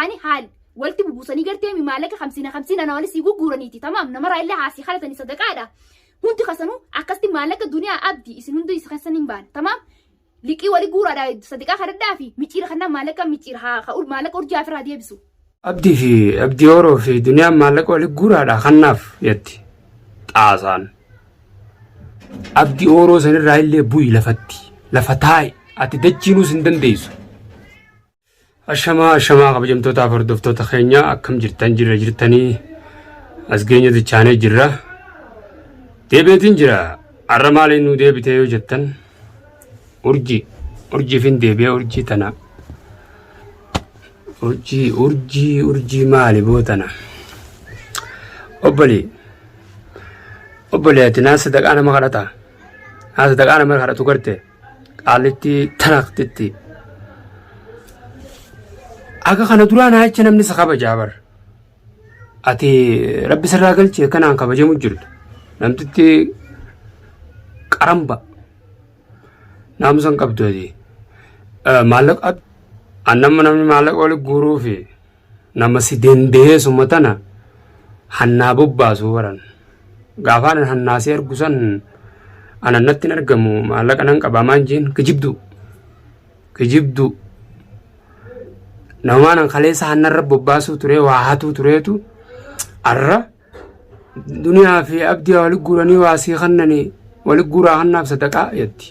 إساني حال ولتي ببوساني قرتي من مالك 50 أنا ولسي يقولني تمام نمر إلا عاسي خلتني صدق هذا هونتي خسنو عكستي مالك الدنيا أبدي إسن هندو يسخسنين بان تمام لكي ولي قورا دا صدقا خرد دافي ميتير خنا مالك ميتير ها خاول مالك أرجع في رادية بسو أبدي أورو في دنيا مالك ولي قورا دا خناف يتي تعاسان أبدي أورو سنر راي اللي بوي لفتاي أتدجينو سندن ديسو أشما قبجمتو تافر دفتو تخينيا أكم جرتني أسجينيو دي چاني جرة ديبتين جرة عرمالي نو ديبتيو جتن أرجي فين ديبيا أرجي تنا أرجي مالي بوتنا أبلي أتنا صدق أنا مغرطة صدق أنا مغرطة قرتي قالتي تنقتتي أكا خانا درانا هاي چنمني سخابة جابر أتي ربي سراغل چه كنان خبجة مجرد نمتتي قرمبا نامسان قبضو دي مالك أب أنما نمني مالك ولي قورو في نمسي دين ديه سمتنا حنا بباسو ورن غافان حناسي ارقصان أنا نتين ارقمو مالك أنان قبامان جين كجبدو نوانا خليسا حنا رب بباسو تري واحاتو تريتو أرى دنيا في أبدي ولي قوراني واسي خنني ولي قورا خنا بصدقاء يدي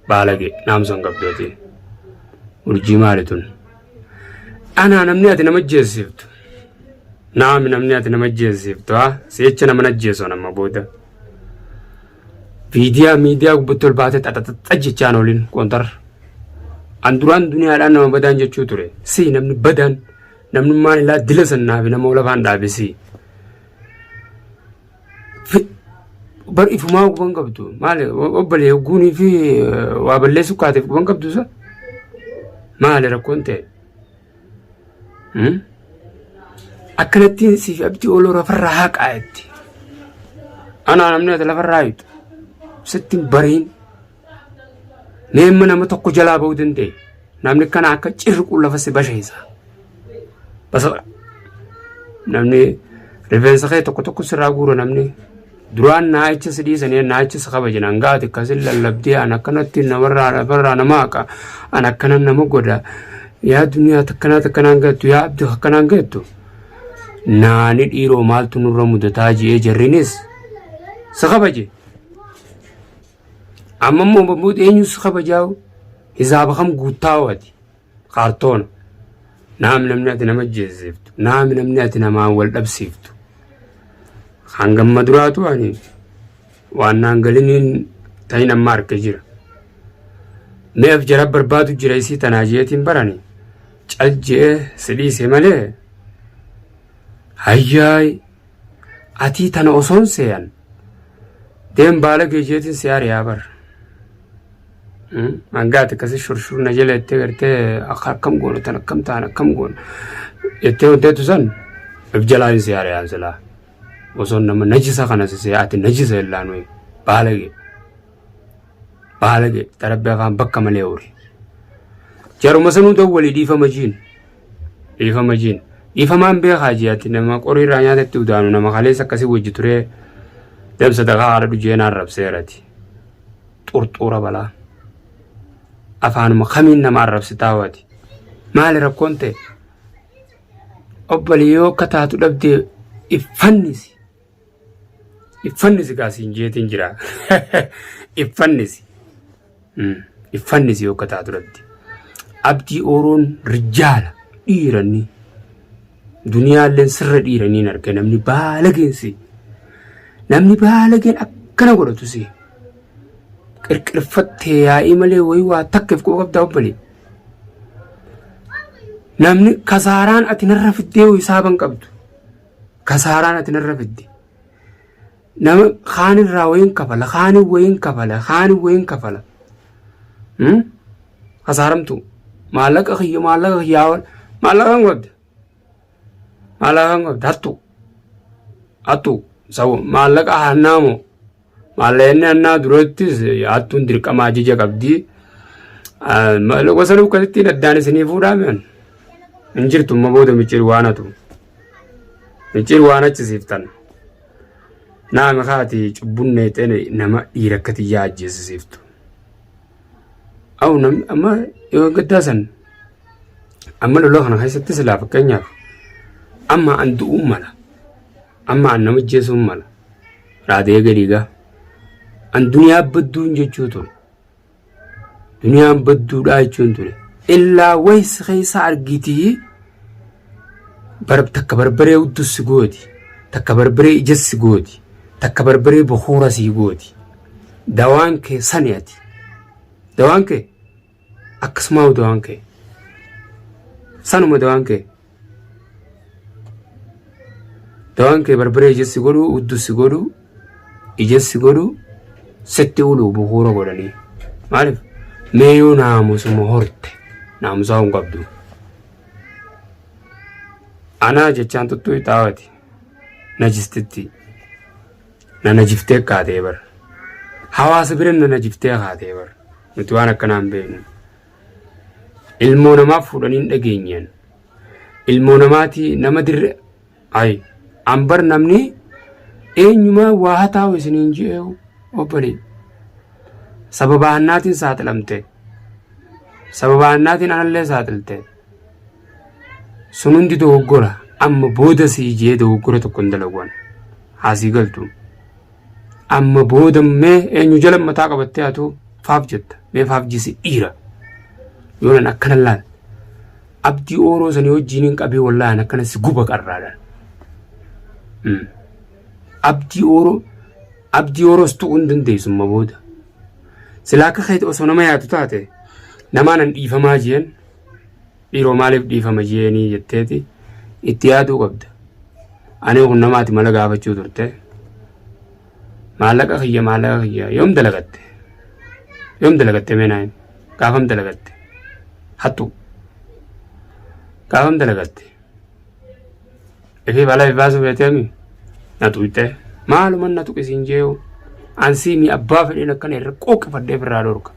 بالغي نامسون قبضوتي ورجي مالتون أنا نمنياتي نمجيزيفتو نمنياتي نمجيزيفتو سيتشنا منجيزو نما بودا ميديا قبطول باتت أتتجي چانولين كونتر أندران دنيا لأنا ما بدان جتشو توري سي نمني بدان نمني ماني لا دلسن نابي نمولا فان دابي سي بر إفماو قبان قبدو مالي وبالي يقوني في وابالي سكاتف قبان قبدو سا مالي ركونتي أكنتين سيف أبدي أولو رفرهاك آيتي أنا نمنيت لفرهايت 60 برين نيمنا متوقو جلابو دندي نمني كان عكا چرق ولا فسي بشيسا بس نمني رفنس خي توقو سراغورو نمني دران نايتش سدي سنين نايتش خبج نانغاتي كسل لبدي أنا كنت نمرة نماكا أنا كنا نمغودا يا دنيا تكنا نغتو يا عبد كنا نغتو ناني ديرو مالتو نور مدتاجي جرينيس سخبجي أما مبود إنيو سخبجاو حساب خم غوتاواتي كارتون نام نمنياتي نمجيزيفتو نام نمنياتي نما ولدبسيفتو خانغم مدراتو أني وانا انقلنين تاين مارك جيرا ميف جرب بربادو جريسي تناجيتين براني چالجي سليسي مالي هاياي أتي تنا أصون سيان دين بالا جيتين سيار يابر مانغاتي كسي شرشور نجل اتغرتي أخار كم قولو تنا كم تانا كم قول اتغو ديتو سن افجلاني سيار يان سلا وصون نما نجسا خانا سياتي نجسا اللانوي بالغي تربي خان بكا مليوري جارو مسنو دولي ديفا مجين ديفا مان بي خاجياتي نما قوري رانياتي تودانو نما خاليسا كسي وجتوري دم صدقا عربي جينا الرب سيراتي طورطورة بلا أفان مخمين نما الرب ستاواتي مالي رب كونتي أباليو كتاتو لبدي إفنسي كاسين جيتين جرا إفنسي يو كتاتو لبدي أبدي أورون رجال إيراني دنيا لين سر إيراني نركي نمني بالغين أكنا قولتو سي كرفتي يا إيمالي ويوا تكف كوكب داوبالي نمني كساران أتنرف الدي ويسابن قبدو كساران أتنرف الدي نم خان الراوين كفلا خان وين كفلا خسارمتو مالك أخي ياول مالك أنقبد أتو سو مالك أهنامو مالين أنا دروتيس أتون درك أماجي جاكبدي مالك وصلوا كذتين الداني سنيفورا من injirtu mabooda micir waanatu micir waanachi siftan nama khaati cubbunne tene nama dhiirakkati yaajjeesiftu aw nam amma yoo gaddasan amma loloo kana keessatti silaa fakkeenyaaf amma an du'uun mala amma an nama jeesuun mala raadee gadiigaa an duniyaa badduun jechuu ture duniyaan badduudhaa jechuun ture illaa waysi keessa argitii takka barbaree uddusi gooti takka barbaree ijassi gooti takka barbaree bukhura si gooti dawaan kee sani ati dawaan kee akkasumaa dawaan kee sanuma dawaan kee barbaree ijassi godhu uddusi godhu ijassi godhu setti ulu bukhura godhanii maaliif meeyoo naamusuma horte naamusaa hin qabdu anaa jechaan tuttuu ixaawati najistitti na najiftee kaatee bar hawaasa biran na najiftee kaatee bar nuti waan akkanaan beeknu ilmoo namaaf fuudhaniin dhageenyaan ilmoo namaati nama dirre ay ambar namni eenyumaa waa hataa'u isiniin ji'eewu obbolee sababa annaatiin saaxilamte sababa annaatiin anallee saaxilte sun hundi dogoggora amma booda sii jee dogoggora tokko hin dalaguwan haasii galtu amma booda mee eenyu jala mataa qabattee haatu faaf jetta mee faaf jisi dhiira yoonan akkana laal abdii ooroo sanii wajjiiniin qabee wallaan akkana si guba qarraadhaan abdii ooroos tuquu hin dandeessumma booda silaa akka keeti osoo nama yaatu taate namaanan dhiifamaa jeen dhiiroo maaliif dhiifama jeenii jetteeti itti yaaduu qabda ani kun namaati mala gaafachuu turte maallaqa kiyya yoom dalagatte meenaayin gaafam dalagatte hattu gaafam dalagatte ifii balaa ifaasuu beeteemi na tuyte maaluman na tuqisiin jeewu ansii mi abbaa fedheen akkana irra qooqifadhee firraa dhorka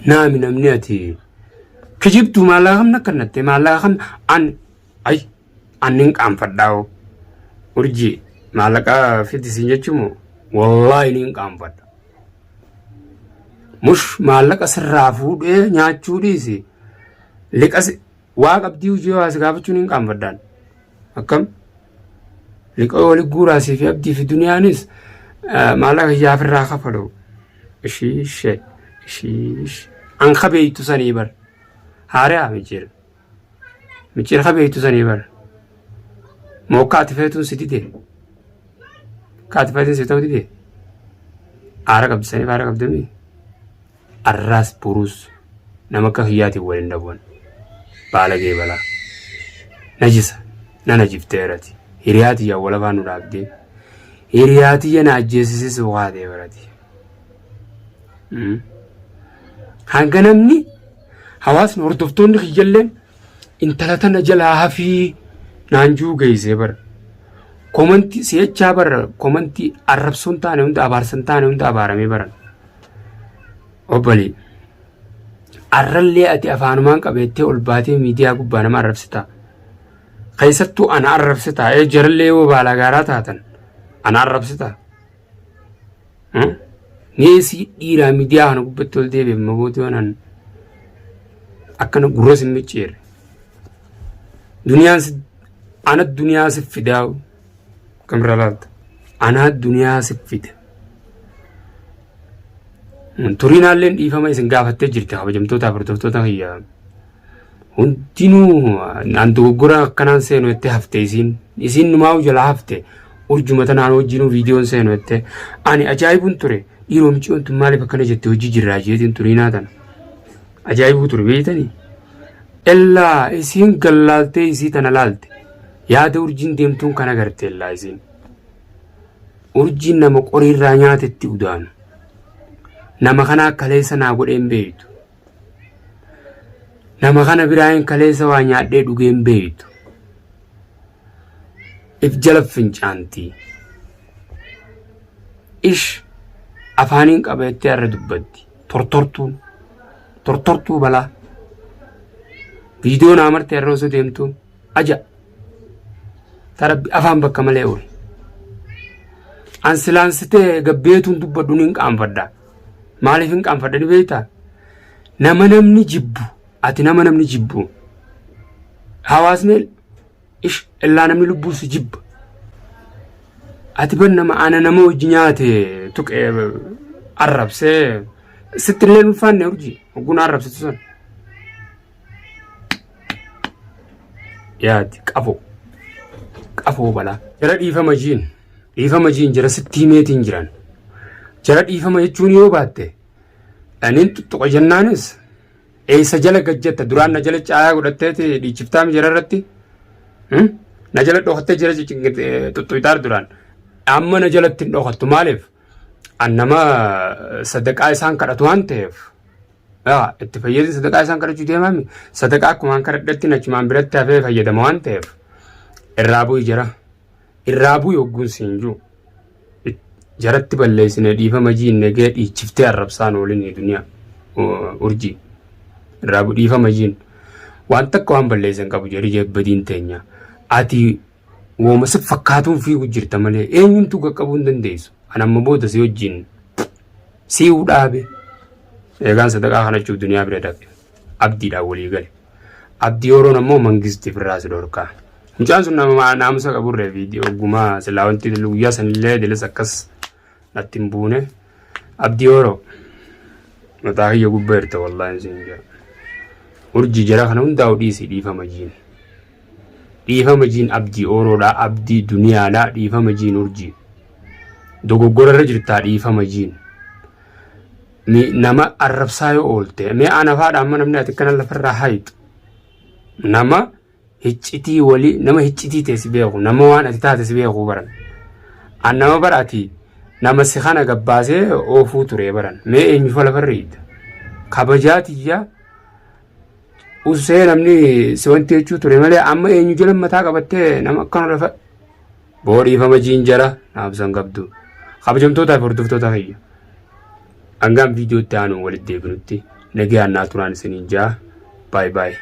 naami namni ati kijibtu maallaqa kamna akkannatte maallaqa kam annin qaanfadhaa'o urjii maallaqa fidisiin jechuumoo wallaahi nin qaanfadha mush maallaqa sirraa fuudhee nyaachuu dhiisi liqas waa qabdii hojii hawaasa gaafachuun hin qaanfadhaan akkam liqoo wali guuraasii fi abdii fi duniyaanis maallaqa hiyyaafirraa kafalu ishiishe an kabeeytu sanii bar haariyaa michir kabeeytu sanii bar moo kaatifeetuun si dide kaatifeetuun si ta'u dide aara qabdi saniif aara qabdamii arraas buruus nama akka hiyyaatiin waliin dhabuun baalagee balaa najisa na najifteerati hiriyaatiyyaa walafaan nu dhaabdee hiriyaatiyya na ajjeesisis waatee barati hanga namni hawaasni hordoftoonni kiyyalleen intala tana jalaa hafii naanjuu geessee bara komantii si'achaa bara komantii arrabsoon taane hunda abaarsan taane hunda abaaramee baran obbolee arrallee ati afaanumaan qabeettee ol baatee miidiyaa gubbaa nama arrabsitaa keessattuu ana arrabsitaa jarallee yoo baala gaaraa taatan ana arrabsitaa neesii dhiiraa miidiyaa kana gubbatti ol deebi'e mabooti waan akkana gurra sin micceere ana duniyaa si fidaa kamira laalta ana duniyaa si fida turiinaalleen dhiifama isin gaafattee jirti kabajamtoota hordoftoota kiyyaa hundinuu an dogoggora akkanaan seenu jettee hafte isin numaa jalaa hafte urjuma tanaan wajjinuu viidiyoon seenu jettee ani ajaa'ibuun ture dhiiroo michiyoon tun maaliif akkana jette hojii jirraa jeetiin turiinaa tana ajaa'ibuu ture beeytanii illaa isiin gallaaltee isii tana laalte yaada urjiin deemtuun kana garte illaa isiin urjiin nama qoriirraa nyaatetti udaanu nama kana kaleessa naa godheen beeytu nama kana biraayin kaleessa waa nyaadhee dhugeen beeytu if jala fincaantii ish afaaniin qabeettee arra dubbatti tortortuun tortortuu balaa viidiyoo naamartee irra osoo deemtu aja tarabbi afaan bakka malee oole an silaansitee gabbeetuun dubbadhu ni qaanfadha maaliif hin qaanfadha ni beektaa nama namni jibbu ati nama namni jibbu hawaasni ish illaa namni lubbuusi jibba ati ban nama ana nama wajji nyaate tuqee arrabsee sittillee ulfaanne urji ogun arrabsitu san yaati qafoo balaa jara dhiifama jiin jara sittii meetiin jiran jara dhiifama jechuun yoo baatte anin tuttuqa jennaanis eessa jala gajjetta duraan na jala caayaa godhatteeti dhiichiftaami jara irratti na jala dhokattee jira tuttuqitaar duraan amma na jalatti hin dhokattu maaliif an nama sadaqaa isaan kadhatu waan ta'eef itti fayyadin sadaqaa isaan kadhachuu deemami sadaqaa akkuma kadhadhetti nachumaan biratti hafee fayyadama waan ta'eef irraa bu'i irraa bu'i hogguun siin jiru jaratti balleessine dhiifama jiinne gee dhiichiftee arrabsaan oolinii duniyaa urjii irraa bu'i dhiifama jiin waan takka waan balleessan qabu jedhi jebbadiin teenya ati wooma si fakkaatuun fiigu jirta malee eenyumtuu qaqqabuu hin dandeessu an amma booda si wajjin si'uu dhaabe eegaan sadaqaa kanachuuf duniyaa bira dhabe abdiidhaan walii gale abdii yoroon ammoo mangistiif irraa si dhorkaa mucaan sun nama naamusa qaburree viidiyoo oggumaa silaa wanti guyyaa sanillee dilis akkas natti hin buune abdii yeroo mataa kiyya gubbaa jirta wallaahi siin jira urjii jara kana hundaa'u dhiisii dhiifama jiin abdii oroodhaa abdii duniyaadhaa dhiifama jiin urjii dogoggora irra jirtaa dhiifama jiin nama arrabsaa yoo oolte mee anafaadha amma namni ati kana lafarraa hayitu nama hiccitii walii nama hiccitii teessi beeku nama waan ati taates beeku baran an nama baraati nama si kana gabbaasee oofuu ture baran mee eenyufa lafarriidha kabajaatiyyaa usee namni si wanti jechuu ture malee amma eenyu jala mataa qabattee nama akkana lafa boodhiifama jiin jara naabsan qabdu kabajamtootaa fi hordoftoota fayya hangam viidiyootti aanuun walitti deebinutti nagayaan naa turaan isiniin jaa baay baay